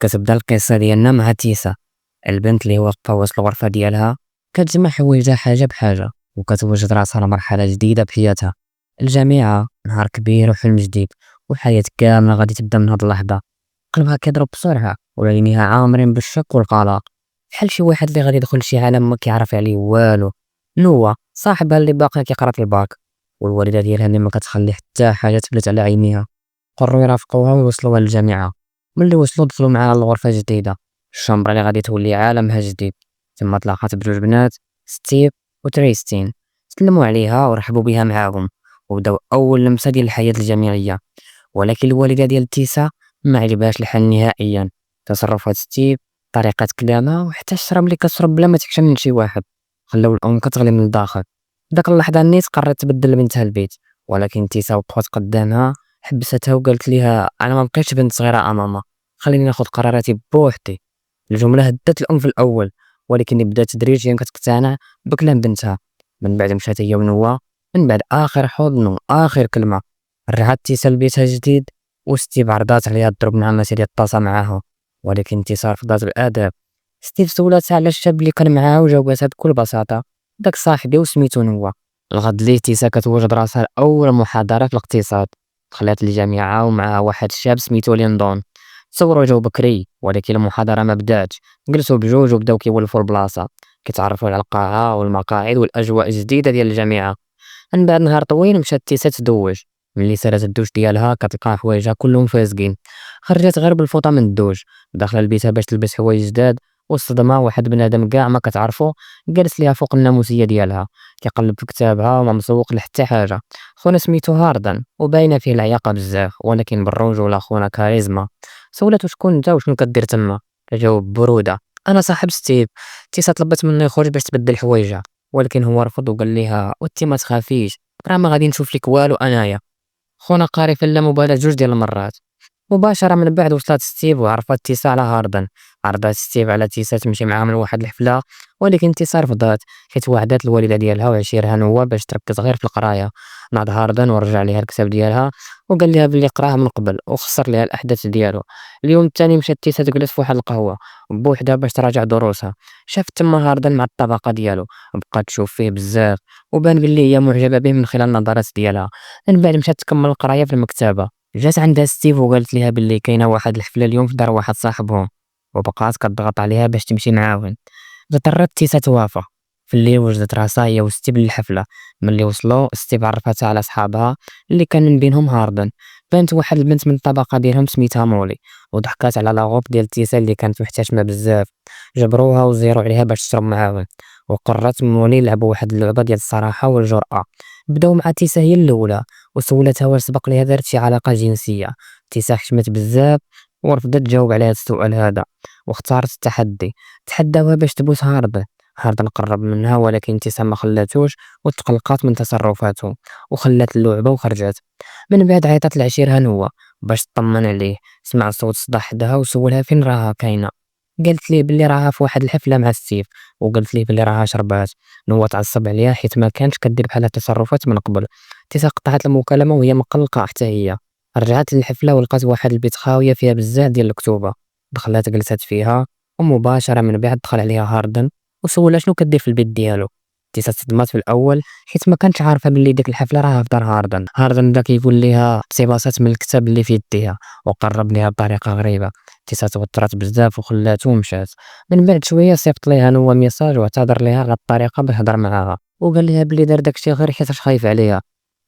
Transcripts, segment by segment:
كتبدا القصة ديالنا مع تيسا، البنت اللي واقفة وسط الغرفة ديالها كتجمع حوايجها حاجة بحاجة، وكتوجد راسها لمرحلة جديدة بحياتها. الجامعة نهار كبير وحلم جديد، والحياة كاملة غادي تبدا من هاد اللحظة. قلبها كيضرب بسرعة وعينيها عامرين بالشك والقلق، بحال شي واحد اللي غادي يدخل شي عالم ما كيعرف عليه والو. نوى صاحبها اللي باقي كيقرا في الباك، والوالدة ديالها اللي ما كتخلي حتى حاجة تفلت على عينيها، قرروا يرافقوها ويوصلوها للجامعة. ملي وصلوا دخلوا معاها لغرفة جديدة، الشامبر اللي غادي تولي عالمها جديد. تما تلاقات بجوج بنات، ستيف وتريستين. سلموا عليها ورحبوا بها معاهم، وبداو اول لمسة ديال الحياة الجامعية. ولكن الوالدة ديال تيسا ما عجبهاش الحل نهائيا. تصرفات ستيف، طريقة كلامها، وحتى الشراب اللي كتشرب بلا ما تكشف من شي واحد، خلاو الام كتغلي من الداخل. داك اللحظة نيت قررت تبدل لبنتها البيت، ولكن تيسا وقفت قدامها، حبستها وقالت ليها انا ما بقيتش بنت صغيرة اماما، خليني ناخذ قراراتي بوحدي. الجملة هدت الام في الاول، ولكن بدات تدريجيا كتقتنع بكلام بنتها. من بعد مشات هي ونوى، من بعد اخر حضن واخر كلمة، رجعت تيسا لبيتها جديد. وستيف عرضات عليها الضرب مع ماشي ديال الطاسة معاها، ولكن تيسا رفضات بأدب. ستيف سولاتها على الشاب اللي كان معاها وجاوباتها بكل بساطة، داك صاحبي وسميتو نوى. الغد ليه تيسا كتوجد راسها لأول محاضرة في الاقتصاد. دخلت الجامعة ومعها واحد الشاب سميتو ليندون. تصوروا جاو بكري، ولكن المحاضرة ما بداتش. جلسوا بجوج وبداو كيولفوا البلاصة، كيتعرفوا على القاعة والمقاعد والأجواء الجديدة ديال الجامعة. من بعد نهار طويل مشات تيسا تدوج. ملي سالات الدوش ديالها كتلقى حوايجها كلهم فاسقين. خرجت غير بالفوطه من الدوش، داخله لبيتها باش تلبس حوايج جداد. والصدمه واحد بنادم كاع ما كتعرفو جالس ليها فوق الناموسيه ديالها، كيقلب في كتابها وما مسوق لحتى حاجه. خونا سميتو هاردن وباينه فيه العياقه بزاف، ولكن بالرجوله خونا كاريزما. سولاتو شكون انت وشنو كدير تما، جاوب بروده انا صاحب ستيف. تيسا طلبت منه يخرج باش تبدل حوايجها، ولكن هو رفض وقال ليها وانت ما تخافيش، راه ما غادي نشوف لك والو انايا. خونا قاري في اللامبالاة جوج ديال المرات. مباشرة من بعد وصلت ستيف وعرفت تيسا على هاردن. عرضات ستيف على تيسا تمشي معاهم لواحد الحفلة، ولكن تيسا رفضات، حيت وعدات الوالدة ديالها وعشيرها نوا باش تركز غير في القراية. ناض هاردن ورجع ليها الكتاب ديالها، وقال ليها بلي قراها من قبل وخسر ليها الأحداث ديالو. اليوم الثاني مشات تيسا تجلس في واحد القهوة بوحدها باش تراجع دروسها. شافت تما هاردن مع الطبقة ديالو، بقات تشوف فيه بزاف، وبان بلي هي معجبة به من خلال النظرات ديالها. من بعد مشات تكمل القراية في المكتبة. جات عندها ستيف وقالت ليها بلي كاينه واحد الحفله اليوم في دار واحد صاحبهم، وبقات كتضغط عليها باش تمشي معاهم. اضطرت تيسا توافق. في الليل وجدت راسها هي وستيف للحفله. ملي وصلوا ستيف عرفتها على صحابها اللي كان من بينهم هاردن. بانت واحد البنت من الطبقه ديالهم سميتها مولي، وضحكات على لاغوب ديال تيسا اللي كانت محتشمه بزاف. جبروها وزيروا عليها باش تشرب معاهم، وقررت مولي يلعبوا واحد اللعبه ديال الصراحه والجرأه. بداو مع تيسا هي الاولى، وسولتها واش سبق ليها دارت شي علاقة جنسية. تيسا حشمت بزاف ورفضت تجاوب على هاد السؤال هذا، واختارت التحدي. تحداوها باش تبوس هاردن. هاردن قرب منها، ولكن تيسا ما خلاتوش، وتقلقات من تصرفاته وخلات اللعبة وخرجت. من بعد عيطت لعشيرها نوى باش تطمن عليه. سمع صوت صداع حدها وسولها فين راها كاينة. قالت ليه بلي راها في واحد الحفلة مع ستيف، وقالت ليه بلي راها شربات. نوى تعصب عليها حيت ما كانتش كدير بحال هاد التصرفات من قبل. تيسا قطعت المكالمة وهي مقلقة حتى هي. رجعت للحفلة ولقات واحد البيت خاوية فيها بزاف ديال الكتوبة. دخلت جلست فيها، ومباشرة من بعد دخل عليها هاردن وسولها شنو كدير في البيت ديالو. تيسا صدمات في الأول حيت ما كانتش عارفة بلي ديك الحفلة راها في دار هاردن. هاردن بدا كيقول ليها اقتباسات من الكتاب اللي في يديها، وقرب ليها بطريقة غريبة. تيسا توترات بزاف وخلاتو ومشات. من بعد شوية صيفط ليها نوى ميساج واعتذر ليها على الطريقة باش هضر معاها، وقال لها بلي دار داكشي غير حيت خايف عليها.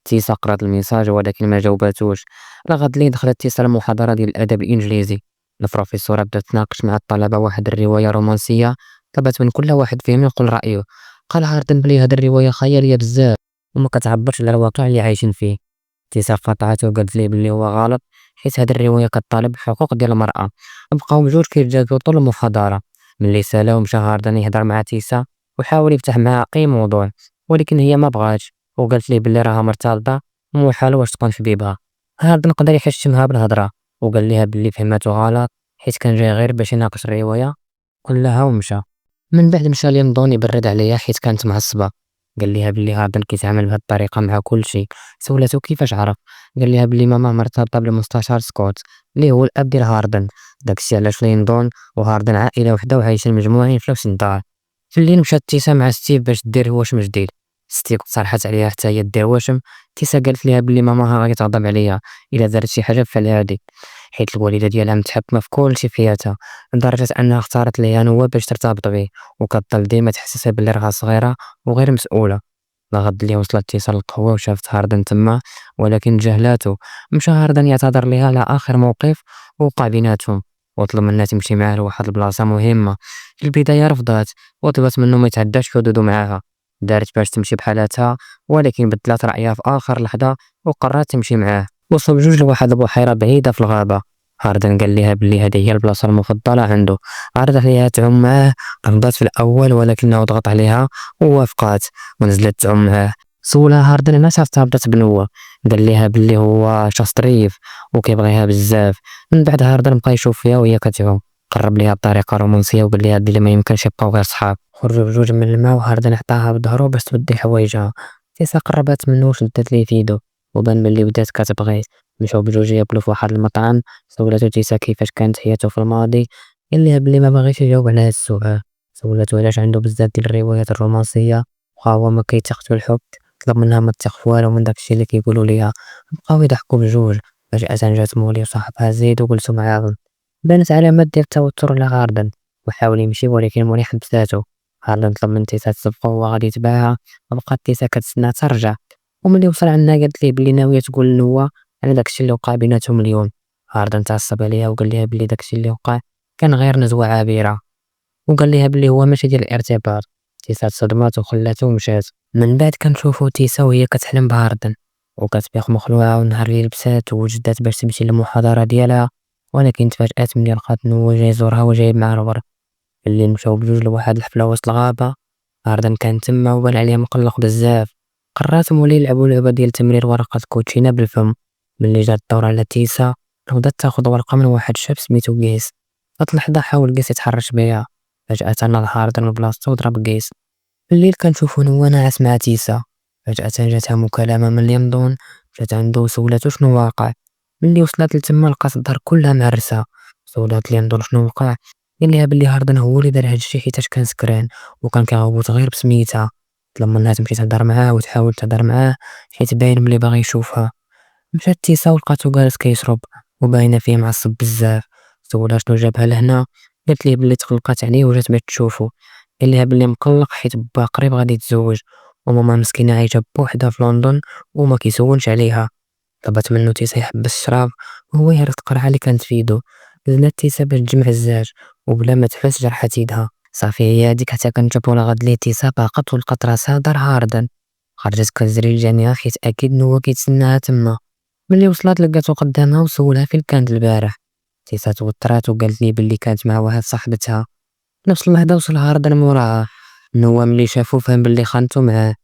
تيسا قرات الميساج ولكن ما جاوباتوش. لغد لي دخلت تيسا المحاضرة ديال الأدب الإنجليزي. البروفيسورة بدات تناقش مع الطلبة واحد الرواية رومانسية. طلبت من كل واحد فيهم يقول رأيه. قال هاردن بلي هاد الرواية خيالية بزاف وما كتعبرش على الواقع اللي عايشين فيه. تيسا قاطعته وقالت ليه بلي هو غلط، حيت هاد الرواية كطالب بحقوق ديال المرأة. بقاو بجوج كيتجادلوا طول المحاضرة. ملي سالاو مشى هاردن يهضر مع تيسا وحاول يفتح معها أي موضوع، ولكن هي ما بغاتش، وقالت ليه بلي راها مرتبطة ومحال واش تكون في بيبها. هاردن قدر يحشمها بالهضرة، وقال ليها بلي فهماتو غلط حيت كان جاي غير باش يناقش الرواية كلها ومشى. من بعد مشى ليندون يبرد عليها حيت كانت معصبة. قال ليها بلي هاردن كيتعامل بهاد الطريقة مع كلشي. سولاتو كيفاش عرف؟ قال ليها بلي ماما مرتبطة بالمستشار سكوت اللي هو الاب ديال هاردن. داكشي علاش ليندون وهاردن عائلة وحدة وعايشين مجموعين في نفس الدار. في الليل مشات تيسا مع ستيف باش دير واشم جديد. ستيف اقترحت عليها حتى هي دير واشم. تيسا قالت ليها بلي ماماها غادي تغضب عليا الا دارت شي حاجة بفعل هادي، حيت الوالدة ديالها متحكمة في كلشي في حياتها، لدرجة أنها اختارت ليها نوا باش ترتبط بيه، وكتضل ديما تحسسها بلي راها صغيرة وغير مسؤولة. لغد اللي وصلت تيسا للقهوة وشافت هاردن تما، ولكن جهلاتو. مشى هاردن يعتذر ليها على آخر موقف وقع بيناتهم، وطلب منها تمشي معاه لواحد البلاصة مهمة. في البداية رفضات، وطلبت منه ما يتعداش حدودو معاها. دارت باش تمشي بحالاتها، ولكن بدلات رأيها في آخر لحظة وقررت تمشي معاه. وصلوا بجوج لواحد البحيرة بعيدة في الغابة. هاردن قال ليها بلي هذه هي البلاصة المفضلة عنده. عرض عليها تعوم معاه. رفضت في الأول ولكنه ضغط عليها ووافقات، ونزلت تعوم معاه. سولها هاردن علاش ارتبطت بنوا. قال ليها بلي هو شخص ظريف وكيبغيها بزاف. من بعد هاردن بقى يشوف فيها وهي كتعوم، قرب ليها بطريقة رومانسية وقال ليها بلي ما يمكنش يبقاو غير صحاب. خرجوا بجوج من الماء وهاردن عطاها بظهرو باش تبدي حوايجها. تيسا قربت منو وشدت ليه في يدو، وبان بلي بدات كتبغيه. مشاو بجوج ياكلوا في واحد المطعم. سولاتو تيسا كيفاش كانت حياته في الماضي، قال ليها بلي ما باغيش يجاوب على هاد السؤال. سولاتو علاش عنده بزاف ديال الروايات الرومانسية وها هو ما كيثقش في الحب. طلب منها ما تثق في والو من داكشي اللي كيقولوا ليها. بقاو يضحكوا بجوج. فجأة جات مولي وصاحبها زيد وجلسوا معاهم. بانت علامات ديال التوتر على هاردن، وحاول يمشي ولكن مولي حبساتو. هاردن طلب من تيسا تسبقو وهو غادي يتبعها، وبقات تيسا كتسنى ترجع. وملي وصل عندها قالت ليه بلي ناوية تقول لنوا على داكشي اللي وقع بيناتهم اليوم. هاردن تعصب عليها وقال ليها بلي داكشي اللي وقع كان غير نزوة عابرة، وقال ليها بلي هو ماشي ديال الارتباط. تيسا تصدمات وخلاتو ومشات. من بعد كنشوفو تيسا وهي كتحلم بهاردن وكتبيق مخلوعة، ونهار اللي لبسات ووجدات باش تمشي للمحاضرة ديالها، ولكن تفاجأت ملي لقات نوا جاي يزورها وجايب معاه الورد. اللي مشاو بجوج لواحد الحفلة وسط الغابة. هاردن كان تما وبان عليه مقلق بزاف. قررت مولي يلعبوا لعبة ديال تمرير ورقة كوتشينة بالفم. ملي جات الدور على تيسا رفضت تاخد ورقة من واحد الشاب سميتو قيس. فهاد اللحظة حاول قيس يتحرش بيها. فجأة ناض هاردن من بلاصتو وضرب قيس. في الليل كنشوفو نوا ناعس مع تيسا. فجأة جاتها مكالمة من ليندون. جات عندو وسولاتو شنو واقع. ملي وصلت لتما لقات الدار كلها معرسة. سولات ليندون شنو وقع. قال ليها بلي هاردن هو اللي دار هادشي حيتاش كان سكران وكان كيغوت غير بسميتها. طلب منها تمشي تهضر معاه وتحاول تهضر معاه حيت باين بلي باغي يشوفها. مشات تيسا ولقاتو جالس كيشرب وباينه فيه معصب بزاف. سولها شنو جابها لهنا. قالت ليه بلي تقلقات عليه وجات باش تشوفو. قال ليها بلي مقلق حيت با قريب غادي يتزوج، وماما مسكينه عايشه بوحدها في لندن وما كيسولش عليها. طلبت منو تيسا يحبس الشراب وهو يهرس القرعه اللي كانت في يدو. زنات تيسا باش تجمع الزاج، وبلا ما تحس جرحت يدها. صافي هي هاديك حتى كنجبو لغد ليه تيسا باقت ولقات راسها دار هاردن. خرجت كتجري للجامعة حيت أكيد نوا كيتسناها تما. ملي وصلت لقاتو قدامها وسولها فين كانت البارح. تيسا توترات وقالت ليه بلي كانت مع واحد صاحبتها. نفس اللحظة وصل هاردن موراها. نوا ملي شافو فهم بلي خانتو معاه،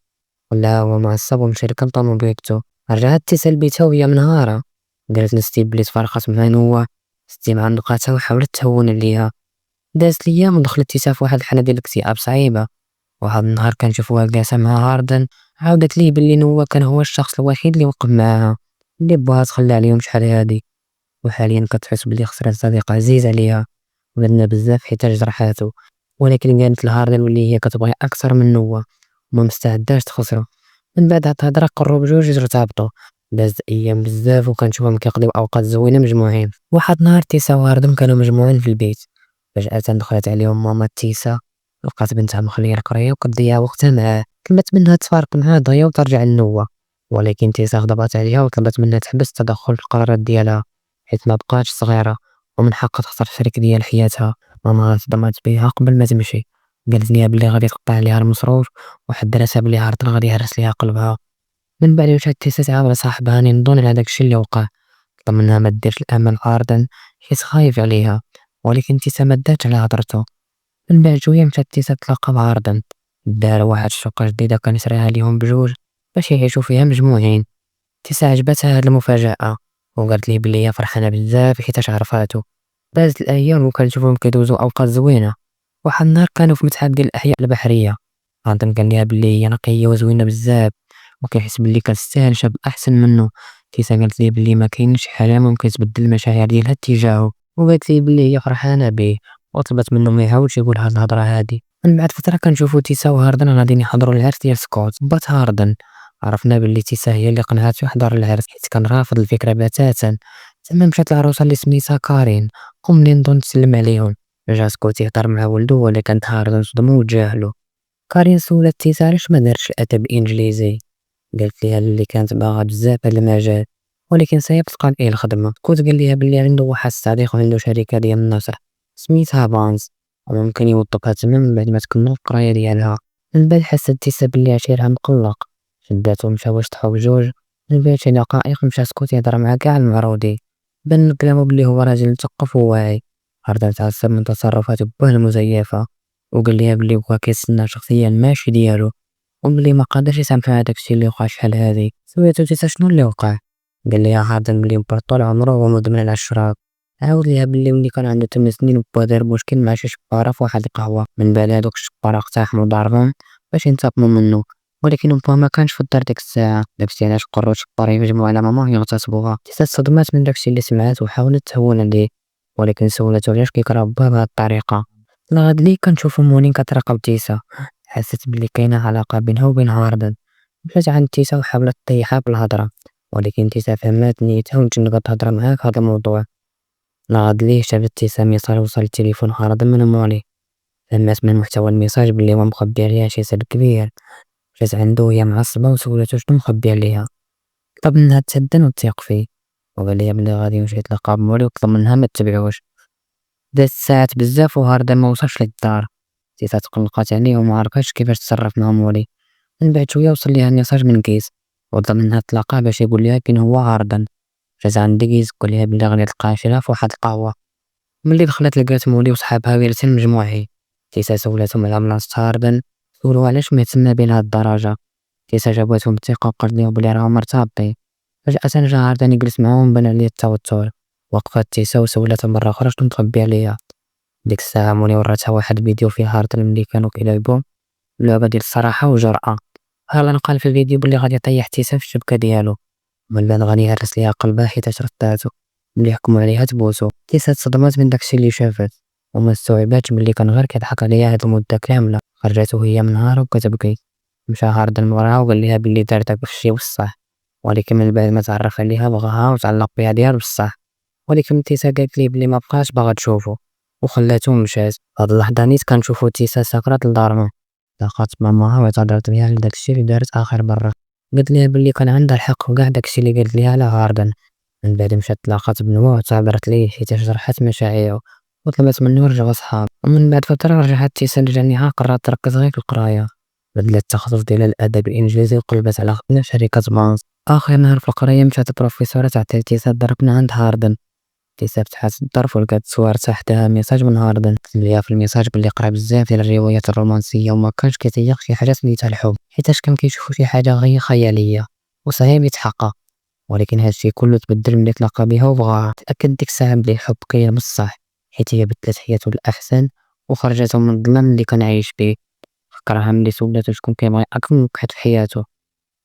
ولا هو معصب ومشى يركب طوموبيلتو. رجعت تيسا لبيتها وهي منهارة. قالت لستيف بلي تفرقت مع نوا. ستيف عندقاتها وحاولت تهون عليها. دازت ليام ودخلت تيسا في واحد الحالة ديال الاكتئاب صعيبة. واحد النهار كنشوفوها جالسة مع هاردن، عاودت ليه بلي نوا كان هو الشخص الوحيد اللي وقف معاها، اللي بغاها تخلى عليهم شحال هادي. وحاليا كتحس بلي خسرات صديق عزيز عليها وندنا بزاف حيت جرحاتو. ولكن قالت لهاردن واللي هي كتبغي اكثر من نوا وما مستعداش تخسرو. من بعد هاد الهضره قرروا بجوج يرتبطوا. دازت ايام بزاف وكنشوفهم كيقضيو اوقات زوينه مجموعين. واحد النهار تيسا وهاردن كانوا مجموعين في البيت. فجأة دخلت عليهم ماما تيسا، لقات بنتها مخليه القرايه وكتضيع وقتها معاه. طلبت منها تفارق معاه دغيا وترجع لنوا، ولكن تيسا غضبت عليها وطلبت منها تحبس التدخل في القرارات ديالها حيت ما بقاتش صغيره ومن حقها تختار الشريك ديال حياتها. ماما صدمت بيها قبل ما تمشي. قالت ليها بلي غادي تقطع عليها المصروف وحذرتها بلي هاردن غادي يهرس ليها قلبها. من بعد مشات تيسا تعاود صاحبها نضون على داكشي اللي وقع. طلب منها ما ديرش الامل هاردن حيت خايف عليها، ولكن تيسا ما داتش على هضرته. من بعد شويه مشات تيسا تلاقى مع هاردن. دار واحد الشقة جديدة كان يشريها ليهم بجوج باش يعيشوا فيها مجموعين. تيسا عجبتها هاد المفاجأة وقالت ليه بلي هي فرحانة بزاف حيتاش عرفاتو. دازت الأيام وكنشوفهم كيدوزو أوقات زوينة. واحد النهار كانوا في متحف ديال الأحياء البحرية. هاردن قال ليها بلي هي نقية وزوينة بزاف وكيحس بلي كتستاهل شاب أحسن منه. تيسا قالت ليه بلي ما كاينش شي حاجة ممكن تبدل المشاعر ديالها اتجاهه، وقالت ليه بلي هي فرحانة بيه وطلبت منه ما يعاودش يقول هاد الهضرة هادي. من بعد فترة كنشوفو تيسا وهاردن غاديين يحضروا العرس ديال سكوت. بات هاردن عرفنا بلي تيسا هي اللي قنعاتو يحضر العرس حيت كان رافض الفكرة بتاتا. تما مشات العروسة اللي سميتها كارين قوم لندن تسلم عليهم. رجع سكوت يهضر مع ولدو ولكن كانت هاردن صدمو وتجاهلو. كارين سولات تيسا علاش ما دارش الأدب الإنجليزي، قالت ليها اللي كانت باغا بزاف هاد المجال ولكن صعيب تلقى ليه الخدمة. كنت قال ليها بلي عنده واحد الصديق وعنده شركة ديال النصر سميتها بانز وممكن يوظفها تما من بعد ما تكمل القراية ديالها. من بعد حست تيسا بلي عشيرها مقلق، شداتو مشاو يشطحو بجوج. من بعد شي دقائق مشى سكوت يهضر مع كاع المعروضين، بان كلامو بلي هو راجل مثقف وواعي. هردا تعصب من تصرفات بوه المزيفة وقال ليها بلي بغا كيتسنى شخصيا ماشي ديالو وبلي ما قادرش يسامحو هداك الشي اللي وقع شحال هادي. سولاتو تيسا شنو اللي وقع، قال ليها هاردن بلي مبر طول عمرو هو مدمن على الشراب. عاود ليها بلي ملي كان عنده 8 سنين با دار مشكل مع شي شبارة في واحد القهوة، من بعد هادوك الشبارة اقتحمو دارهم باش ينتقمو منو ولكن با ما كانش في الدار ديك الساعة. داكشي علاش قرروا الشبارة يهجموا على ماما يغتصبوها. تيسا تصدمات من داكشي اللي سمعات وحاولت تهون عليه ولكن سولاتو علاش كيكره با بهاد الطريقة. الغد لي كنشوفو مونين كتراقب تيسا، حست بلي كاينة علاقة بينها وبين هاردن. مشات عند تيسا وحاولت تطيحها بالهضرة ولكن تيسا فهمات نيتها وتجنبت تهضر معاه في هذا الموضوع. ناض ليه شافت تيسا ميساج وصل لتليفون هاردن من مولي، فهمات من محتوى الميساج بلي هو مخبي عليها شي سر كبير. مشات عندو وهي معصبة وسولاتو شنو مخبي عليها، طلب منها تهدن وتثيق فيه وقال ليها بلي غادي يمشي يتلاقى بمولي وطلب منها ما تتبعوش. دازت ساعات بزاف وهاردن ما وصلش للدار. تيسا تقلقات عليه وما عرفاتش كيفاش تتصرف مع مولي. من بعد شوية وصل ليها ميساج من كيس وطلب منها تلاقاه باش يقول ليها فين هو هاردن. جات عند كيس قال ليها بلي غادي تلقاه شيرا في واحد القهوة. ملي دخلت لقات مولي وصحابها جالسين مجموعين. تيسا سولاتهم على بلاصة هاردن، سولو علاش مهتمة بيه لهاد الدرجة. تيسا جابتهم بالثقة وقالت ليهم بلي راهم مرتبطين. فجأة جا هاردن يجلس معاهم بان عليه التوتر. وقفات تيسا وسولاتها مرة أخرى شنو مخبي عليها. ديك الساعة مولي وراتها واحد فيديو فيه هاردن ملي كانوا كيلعبوا لعبة ديال الصراحة وجرأة. هاردن قال في الفيديو بلي غادي يطيح تيسا في الشبكة ديالو ومن بعد غادي يهرس ليها قلبها حيتاش رداتو ملي حكموا عليها تبوسو. تيسا تصدمات من داكشي اللي شافت وما استوعباتش بلي كان غير كيضحك عليها هاد المدة كاملة. خرجاتو هي من نهار وكتبكي. مشى هاردن موراها وقال ليها بلي دار داك الشي بصح ولكن من بعد ما تعرف عليها بغاها وتعلق بها ديال بصح. ولكن تيسا قالت ليه بلي ما بقاش باغا تشوفو وخلاتو ومشات. هاد اللحظة نيت كنشوفو تيسا ساكرات لدارنا، لاقات ماماها واعتذرت ليها على داكشي اللي دارت آخر مرة. قالت ليها بلي كان عندها الحق وكاع داكشي اللي قالت ليها على هاردن. من بعد مشات تلاقات بنوا واعتذرت ليه حيتاش جرحات مشاعره وطلبت منو يرجعوا صحاب. ومن بعد فترة رجعت تيسا لجامعها قررت تركز غير في القراية، بدلت التخصص ديال الأدب الإنجليزي وقلبت على خدمة في شركة بانز. آخر نهار في القراية مشات البروفيسورة تعطي تيسا ضربنا عند هاردن. تيسا فتحات الظرف ولقات صور تحتها ميساج من هاردن كتب ليها في الميساج بلي قرا بزاف ديال الروايات الرومانسية وما كانش كيتيق شي حاجة سميتها الحب حيتاش كان كيشوفو شي حاجة غير خيالية وصعيب يتحقق. ولكن هادشي كله تبدل ملي تلاقى بها وبغاها. تأكد ديك الساعة بلي الحب كاين بصح حيت هي بدلت حياتو للأحسن وخرجاتو من الظلام اللي كان عايش فيه. فكرها ملي سولاتو شكون كيبغي أكمل وقت في حياتو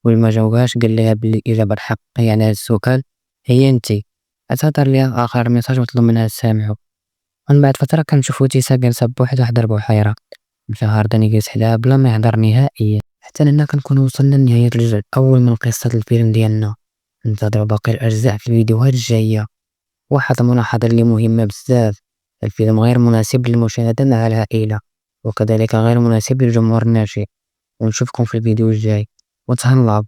ولما جاوبهاش قال ليها بلي الإجابة الحقيقية على هاد السؤال هي انتي. اعتذر ليها آخر ميساج وطلب منها تسامحو. من بعد فترة كنشوفو تيسا جالسة بوحدها حدا البحيرة. مشى هاردن يجلس حداها بلا ما يهضر نهائيا. حتى لهنا كنكون وصلنا لنهاية الجزء الأول من قصة الفيلم ديالنا. انتظروا باقي الأجزاء في الفيديوهات الجاية. واحد الملاحظة اللي مهمة بزاف، الفيلم غير مناسب للمشاهدة مع العائلة وكذلك غير مناسب للجمهور الناشئ. ونشوفكم في الفيديو الجاي وتهلاو.